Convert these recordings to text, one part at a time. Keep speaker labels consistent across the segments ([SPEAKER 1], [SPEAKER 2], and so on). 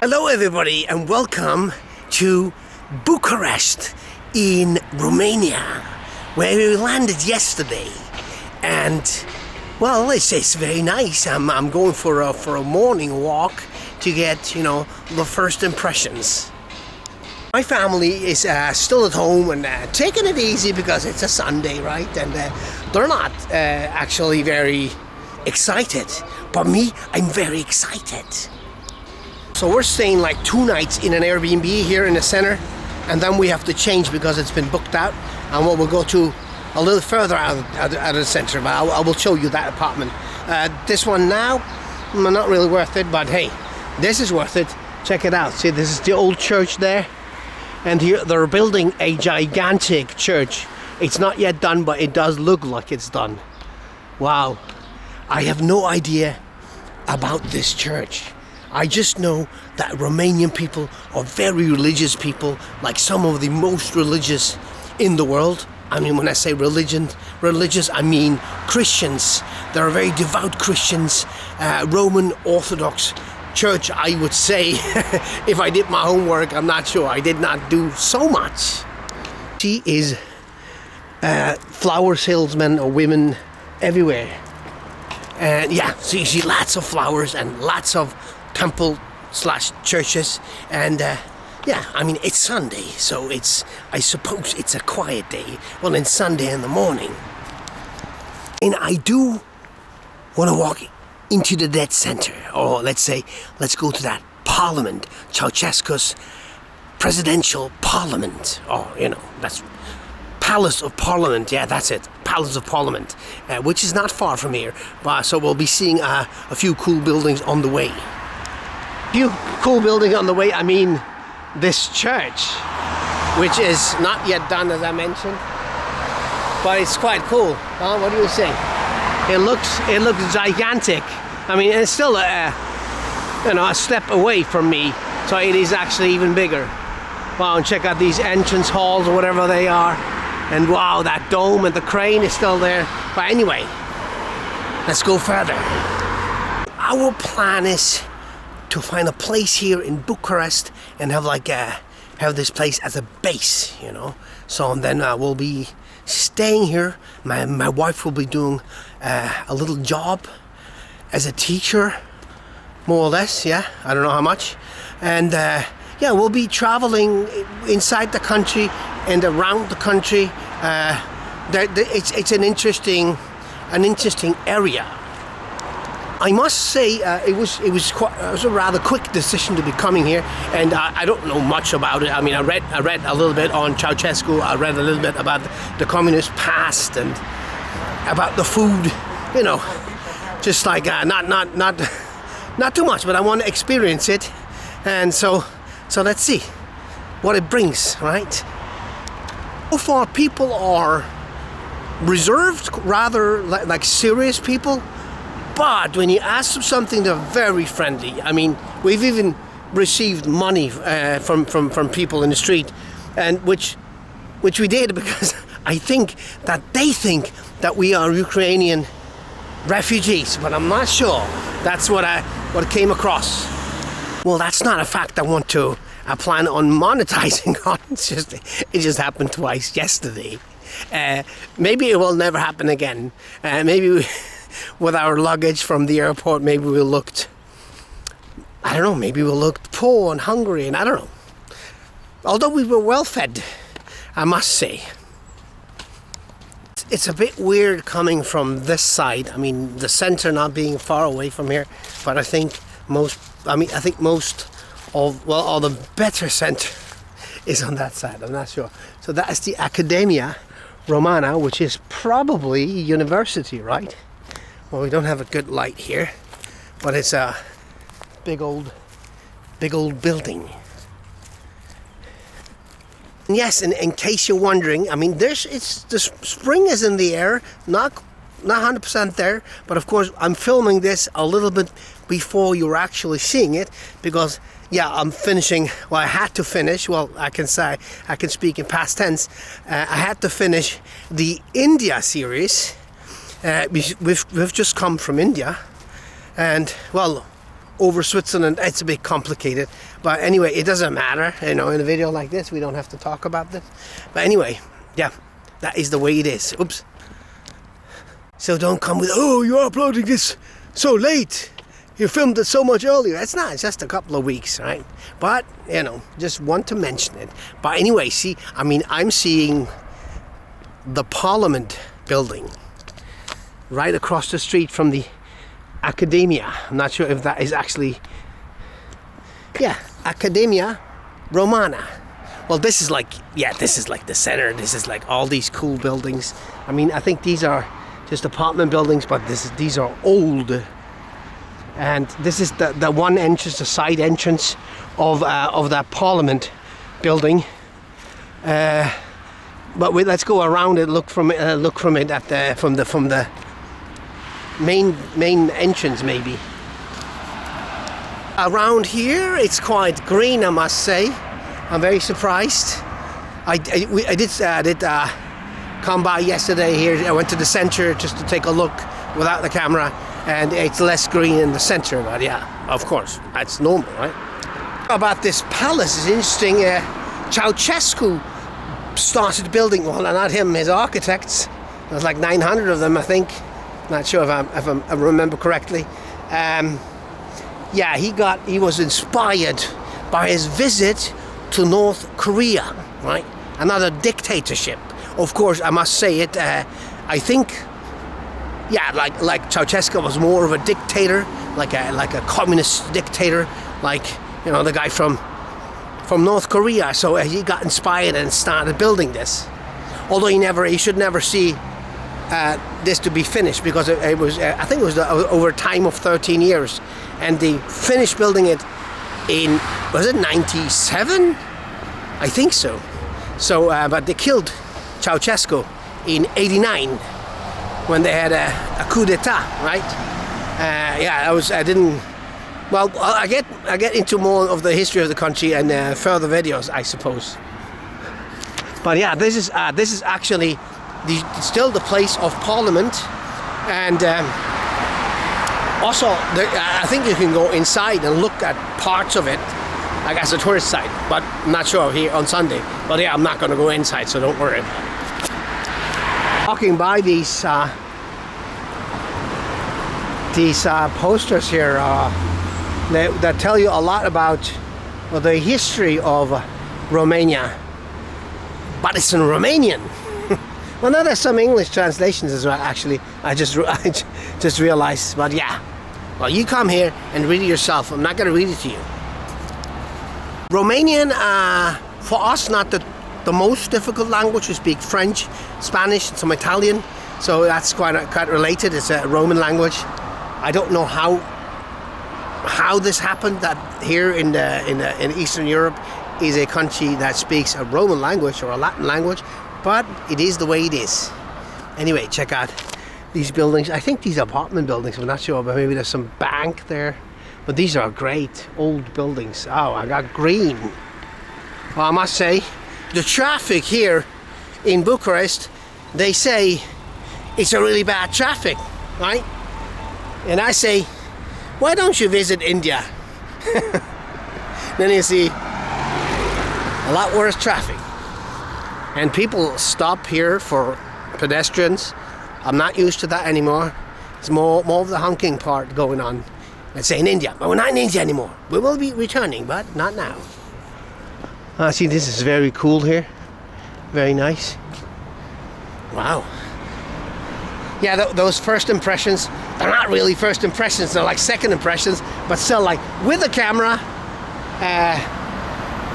[SPEAKER 1] Hello everybody and welcome to Bucharest in Romania, where we landed yesterday. And well, it's very nice. I'm going for a morning walk to get, the first impressions. My family is still at home and taking it easy because it's a Sunday, right? And they're not actually very excited, but me, I'm very excited. So we're staying like 2 nights in an Airbnb here in the center, and then we have to change because it's been booked out, and we'll go to a little further out of the center, but I will show you that apartment. This one now, not really worth it, but hey, this is worth it. Check it out. See, this is the old church there, and here they're building a gigantic church. It's not yet done, but it does look like it's done. Wow, I have no idea about this church. I just know that Romanian people are very religious people, like some of the most religious in the world. I mean, when I say religious, I mean Christians. They're very devout Christians, Roman Orthodox Church, I would say. If I did my homework, I'm not sure. I did not do so much. She is flower salesmen or women everywhere. And yeah, so you see lots of flowers and lots of temple/churches, and yeah, I mean, it's Sunday, so I suppose it's a quiet day. Well, it's Sunday in the morning, and I do want to walk into the dead center, or let's go to that parliament, Ceausescu's presidential parliament, or that's Palace of Parliament. Yeah, that's it, Palace of Parliament, which is not far from here. So we'll be seeing a few cool buildings on the way. Few cool buildings on the way, I mean this church, which is not yet done, as I mentioned, but it's quite cool. What do you say? It looks gigantic. I mean, it's still a step away from me, so it is actually even bigger. Wow, and check out these entrance halls or whatever they are, and wow, that dome and the crane is still there. But anyway, let's go further. Our plan is to find a place here in Bucharest and have this place as a base, So then we'll be staying here. My wife will be doing a little job as a teacher, more or less. Yeah, I don't know how much. And yeah, we'll be traveling inside the country and around the country. It's an interesting area. I must say it was a rather quick decision to be coming here, and I don't know much about it. I mean, I read a little bit on Ceausescu. I read a little bit about the communist past and about the food. Just like not too much, but I want to experience it, and so let's see what it brings, right? So far, people are reserved, rather like serious people. But when you ask them something, they're very friendly. I mean, we've even received money from people in the street, and which we did because I think that they think that we are Ukrainian refugees, but I'm not sure. That's what came across. Well, that's not a fact I plan on monetizing on. It just happened twice yesterday. Maybe it will never happen again. Maybe with our luggage from the airport, maybe we looked poor and hungry, and I don't know. Although we were well fed, I must say. It's a bit weird coming from this side. I mean, the center not being far away from here, but I think most of the better center is on that side. I'm not sure. So that's the Academia Romana, which is probably university, right? Well, we don't have a good light here, but it's a big old building. And yes, in case you're wondering, I mean, the spring is in the air, not 100% there, but of course I'm filming this a little bit before you're actually seeing it, because yeah, I'm finishing. Well, I had to finish. Well, I can speak in past tense. I had to finish the India series. We've just come from India, and well, over Switzerland. It's a bit complicated, but anyway, it doesn't matter. You know, in a video like this, we don't have to talk about this. But anyway, yeah, that is the way it is. Oops. So don't come with, oh, you're uploading this so late. You filmed it so much earlier. It's not, it's just a couple of weeks, right? But, you know, just want to mention it. But anyway, see, I mean, I'm seeing the Parliament building right across the street from the Academia. I'm not sure if that is actually, yeah, Academia Romana. Well, this is like, yeah, this is like the center. This is like all these cool buildings. I mean, I think these are just apartment buildings, but these are old. And this is the one entrance, the side entrance of that Parliament building. But let's go around it. Look from it at from the main entrance, maybe. Around here, it's quite green, I must say. I'm very surprised. I did come by yesterday here. I went to the center just to take a look without the camera, and it's less green in the center. But yeah, of course, that's normal, right? About this palace is interesting. Ceausescu started building, well, not him, his architects. There's like 900 of them, I think. Not sure if I remember correctly. Yeah, he was inspired by his visit to North Korea, right? Another dictatorship. Of course, I must say it. I think, yeah, like Ceausescu was more of a dictator, like a communist dictator, like, you know, the guy from North Korea. So he got inspired and started building this. Although he should never see this to be finished, because it was, I think it was over a time of 13 years, and they finished building it in, was it 97? I think so. So, but they killed Ceausescu in 89 when they had a coup d'etat, right? Yeah, well, I get into more of the history of the country and further videos, I suppose. But yeah, this is actually still the place of Parliament, and also I think you can go inside and look at parts of it, like as a tourist site. But I'm not sure here on Sunday. But yeah, I'm not going to go inside, so don't worry. Walking by these posters here that tell you a lot about, well, the history of Romania, but it's in Romanian. Well, now there's some English translations as well, actually. I just realized. But yeah, well, you come here and read it yourself. I'm not going to read it to you. Romanian, for us, not the most difficult language. We speak French, Spanish, and some Italian, so that's quite related. It's a Roman language. I don't know how this happened, that here in Eastern Europe is a country that speaks a Roman language or a Latin language, but it is the way it is. Anyway, check out these buildings. I think these are apartment buildings, I'm not sure, but maybe there's some bank there. But these are great old buildings. Oh, I got green. Well, I must say, the traffic here in Bucharest, they say it's a really bad traffic, right? And I say, why don't you visit India? Then you see a lot worse traffic. And people stop here for pedestrians. I'm not used to that anymore. It's more of the honking part going on. Let's say in India, but we're not in India anymore. We will be returning, but not now. See, this is very cool here. Very nice. Wow. Yeah, those first impressions, they're not really first impressions, they're like second impressions, but still, like, with the camera,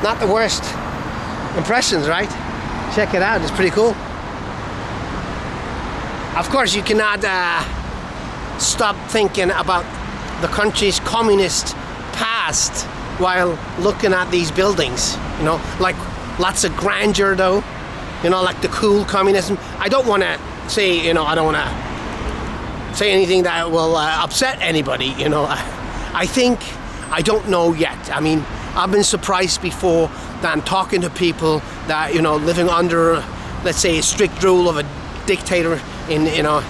[SPEAKER 1] not the worst impressions, right? Check it out, it's pretty cool. Of course, you cannot stop thinking about the country's communist past while looking at these buildings, you know, like lots of grandeur though, you know, like the cool communism. I don't want to say, you know, I don't want to say anything that will upset anybody, you know. I think, I don't know yet. I mean, I've been surprised before that I'm talking to people that, you know, living under, let's say, a strict rule of a dictator in, you know,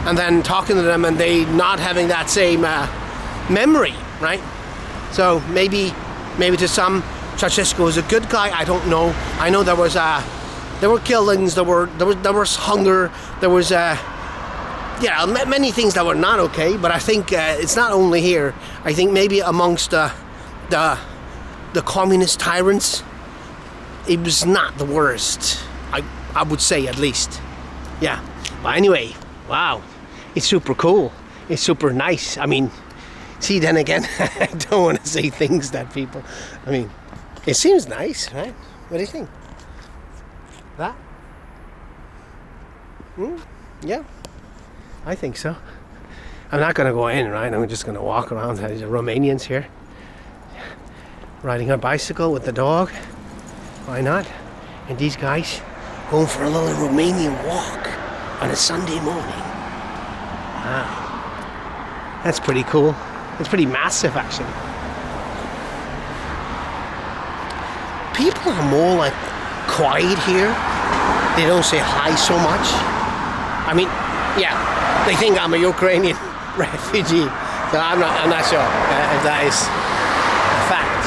[SPEAKER 1] and then talking to them and they not having that same memory, right? So maybe to some, Ceausescu was a good guy. I don't know. I know there were killings, there was hunger, there was many things that were not okay. But I think it's not only here. I think maybe amongst the communist tyrants, it was not the worst. I would say, at least. Yeah. But anyway, wow, it's super cool. It's super nice. I mean, see, then again, I don't want to say things that people. I mean, it seems nice, right? What do you think? That? Yeah, I think so. I'm not going to go in, right? I'm just going to walk around. There's Romanians here riding a bicycle with the dog. Why not? And these guys going for a little Romanian walk on a Sunday morning. Wow. That's pretty cool. It's pretty massive, actually. People are more like quiet here. They don't say hi so much. I mean, yeah, they think I'm a Ukrainian refugee. So I'm not sure if that is a fact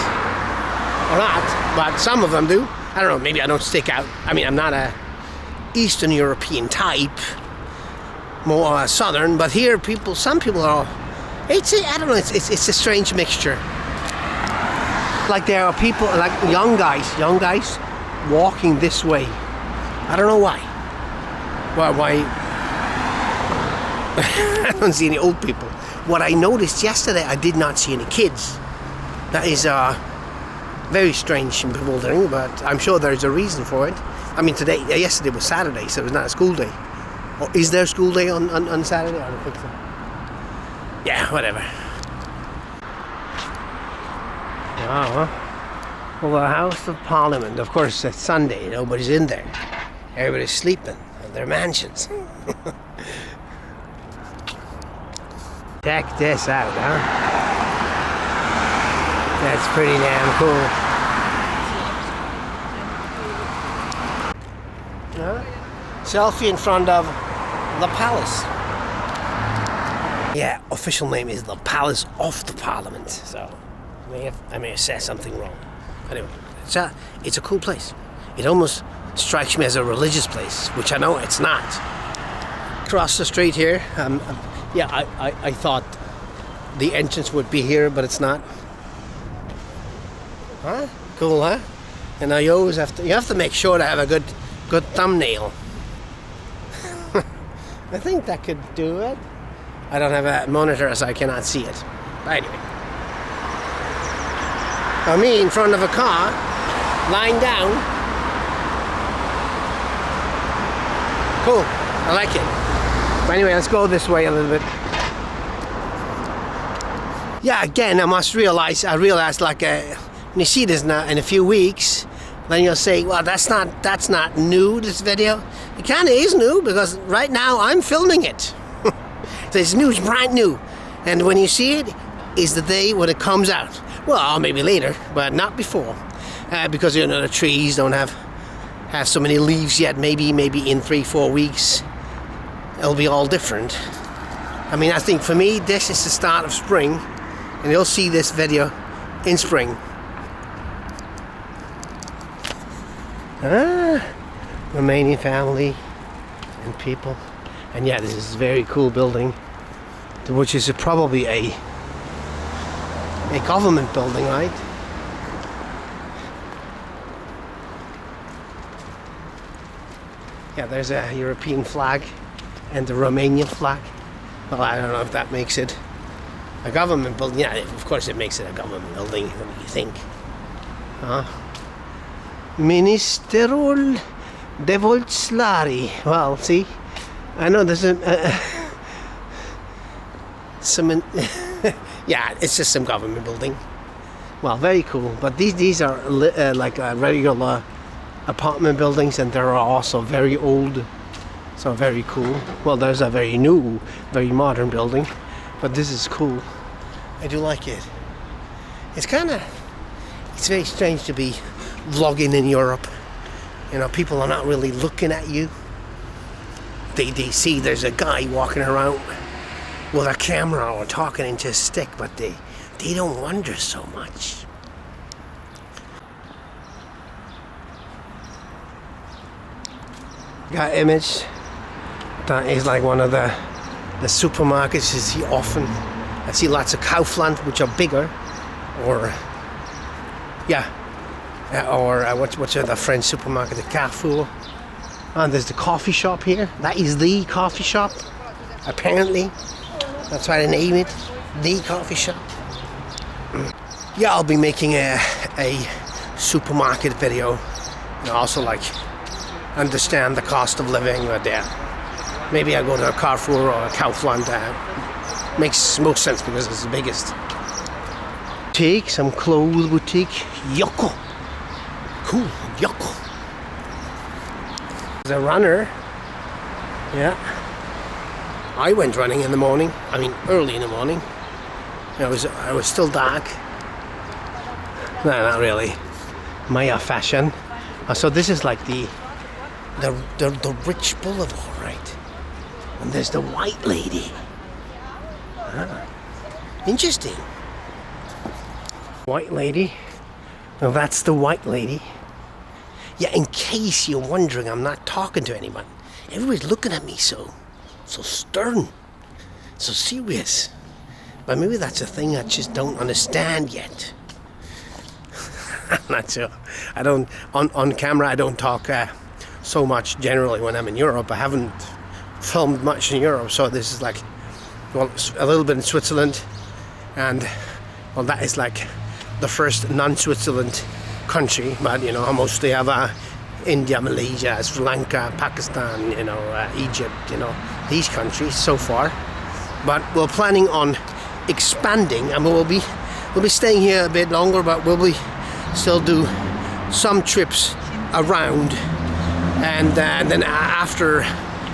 [SPEAKER 1] or not. But some of them do. I don't know. Maybe I don't stick out. I mean, I'm not a Eastern European type, more Southern. But here, some people are. I don't know. It's a strange mixture. Like there are people, like young guys walking this way. I don't know why. Why? I don't see any old people. What I noticed yesterday, I did not see any kids. That is very strange and bewildering, but I'm sure there's a reason for it. I mean, yesterday was Saturday, so it was not a school day. Or is there school day on Saturday? I don't think so. Yeah, whatever. Well, the House of Parliament, of course, it's Sunday. Nobody's in there. Everybody's sleeping in their mansions. Check this out, huh? That's pretty damn cool. Selfie in front of the palace. Yeah, official name is the Palace of the Parliament. So I may have said something wrong. Anyway, it's a cool place. It almost strikes me as a religious place, which I know it's not. Across the street here, I thought the entrance would be here, but it's not. Huh? Cool, huh? And now you always have to make sure to have a good thumbnail. I think that could do it. I don't have a monitor, so I cannot see it. But anyway. Me in front of a car, lying down. Cool, I like it. But anyway, let's go this way a little bit. Yeah, again, I realized like when you see this now in a few weeks, then you'll say, well, that's not new, this video. It kind of is new because right now I'm filming it. So it's new, it's brand new. And when you see it, is the day when it comes out. Well, maybe later, but not before. Because, the trees don't have so many leaves yet. Maybe in 3-4 weeks, it'll be all different. I mean, I think for me, this is the start of spring. And you'll see this video in spring. Romanian family and people. And yeah, this is a very cool building, which is probably a government building, right? Yeah, there's a European flag and the Romanian flag. Well, I don't know if that makes it a government building. Yeah, of course it makes it a government building. What do you think? Ministerul Devolțlari. Well, see, I know there's some. Yeah, it's just some government building. Well, very cool. But these are like regular apartment buildings, and they're also very old. So very cool. Well, there's a very new, very modern building, but this is cool. I do like it. It's very strange to be vlogging in Europe. People are not really looking at you. They see there's a guy walking around with a camera or talking into a stick, but they don't wonder so much. Got image. That is like one of the supermarkets you see often. I see lots of Kaufland, which are bigger, or what's the French supermarket, the Carrefour. And there's the coffee shop here. That is the coffee shop, apparently. That's why they name it, the coffee shop. Yeah, I'll be making a supermarket video. And also like understand the cost of living right there. Maybe I go to a Carrefour or a Kaufland. Makes most sense because it's the biggest. Take some clothes boutique. Yoko. Cool, Yoko. There's a runner. Yeah. I went running in the morning. I mean, early in the morning. I was still dark. No, not really. Maya fashion. So this is like the rich boulevard, right? And there's the white lady. Interesting. White lady. Well, that's the white lady. Yeah, in case you're wondering, I'm not talking to anyone. Everybody's looking at me so stern, so serious. But maybe that's a thing I just don't understand yet. I'm not sure. I don't, on camera, I don't talk so much generally when I'm in Europe. I haven't filmed much in Europe, so this is like, well, a little bit in Switzerland, and well, that is like the first non-Switzerland country. But you know, I mostly have India, Malaysia, Sri Lanka, Pakistan, you know, Egypt, you know, these countries so far. But we're planning on expanding, and we'll be staying here a bit longer, but we'll still do some trips around, and then after,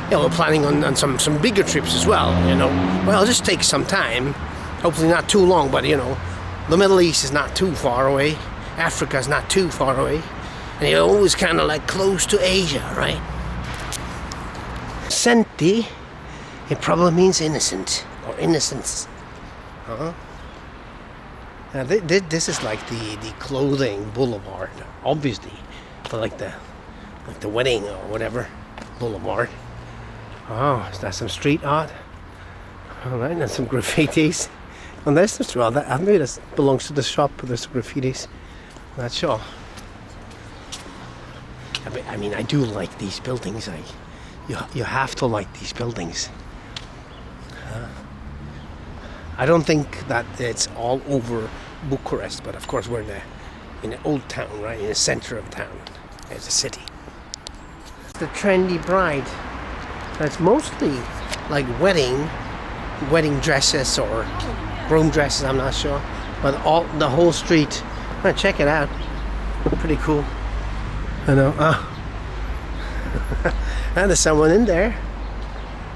[SPEAKER 1] you know, we're planning on some bigger trips as well, you know. Well, it'll just take some time, hopefully not too long, but you know, the Middle East is not too far away, Africa is not too far away, and you're always kind of like close to Asia, right? Senti, it probably means innocent, or innocence. Now this is like the clothing boulevard, obviously, for like the wedding or whatever boulevard. Oh, is that some street art? All right, and some graffitis. And there's some street art. Maybe that belongs to the shop, but there's some graffitis. Not sure. I mean, I do like these buildings. You have to like these buildings. I don't think that it's all over Bucharest, but of course we're in the old town, right? In the center of town. There's a city. The trendy bride. It's mostly like wedding dresses or groom dresses, I'm not sure. But the whole street. Oh, check it out. Pretty cool. I know. And there's someone in there.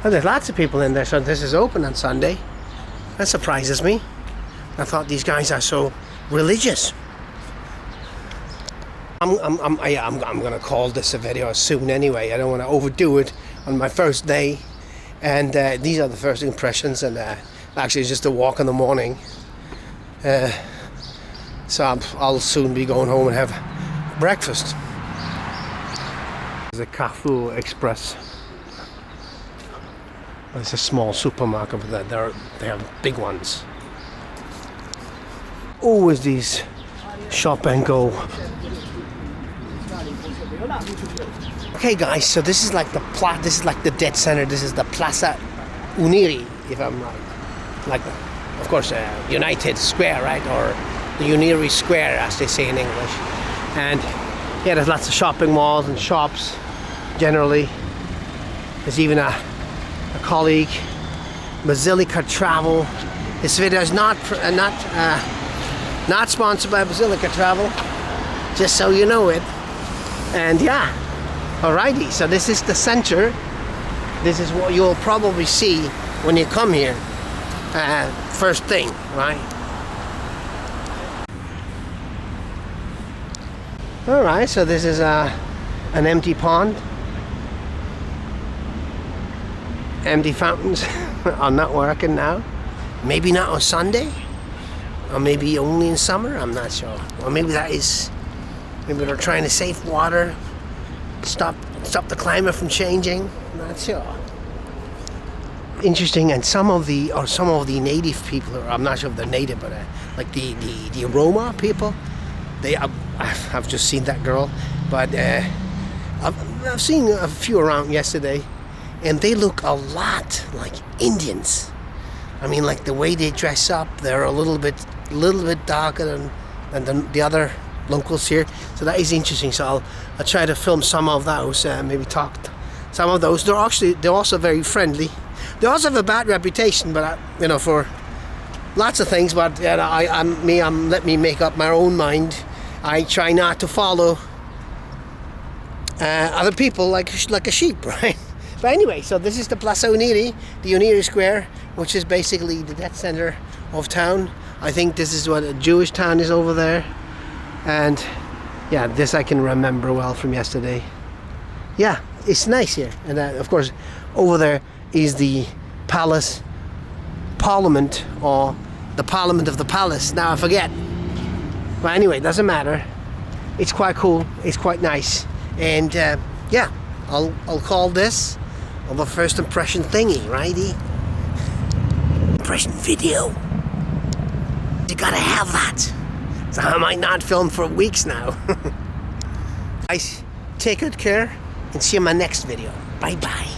[SPEAKER 1] Oh, there's lots of people in there, so this is open on Sunday. That surprises me. I thought these guys are so religious. I'm gonna call this a video soon anyway. I don't want to overdo it on my first day. And these are the first impressions. And actually, it's just a walk in the morning. So I'll soon be going home and have breakfast. There's a Carrefour Express. It's a small supermarket, but they have big ones. Always these shop and go. Okay, guys, so this is like the dead center. This is the Plaza Unirii, if I'm right. Like, of course, United Square, right, or the Unirii Square, as they say in English. And yeah, there's lots of shopping malls and shops. Generally, there's even a colleague, Basilica Travel. This video is not sponsored by Basilica Travel, just so you know it. And yeah, alrighty, so this is the center. This is what you'll probably see when you come here, first thing, right? Alright, so this is an empty pond. Empty fountains. are not working now. Maybe not on Sunday, or maybe only in summer, I'm not sure. Or maybe maybe they're trying to save water, stop the climate from changing, I'm not sure. Interesting. And some of the native people, or I'm not sure if they're native, but like the Roma people, I've just seen that girl, but I've seen a few around yesterday, and they look a lot like Indians. I mean, like the way they dress up, they're a little bit darker than the other locals here. So that is interesting. So I'll try to film some of those, maybe talk to some of those. They're also very friendly. They also have a bad reputation, but for lots of things. But let me make up my own mind. I try not to follow other people like a sheep, right? But anyway, so this is the Plaza Unirii, the Unirii Square, which is basically the dead center of town. I think this is what a Jewish town is over there. And yeah, this I can remember well from yesterday. Yeah, it's nice here. And of course, over there is the palace parliament, or the parliament of the palace. Now I forget. But anyway, it doesn't matter. It's quite cool. It's quite nice. And yeah, I'll call this the first impression thingy, righty? Impression video. You gotta have that. So I might not film for weeks now. Guys, take good care and see you in my next video. Bye bye.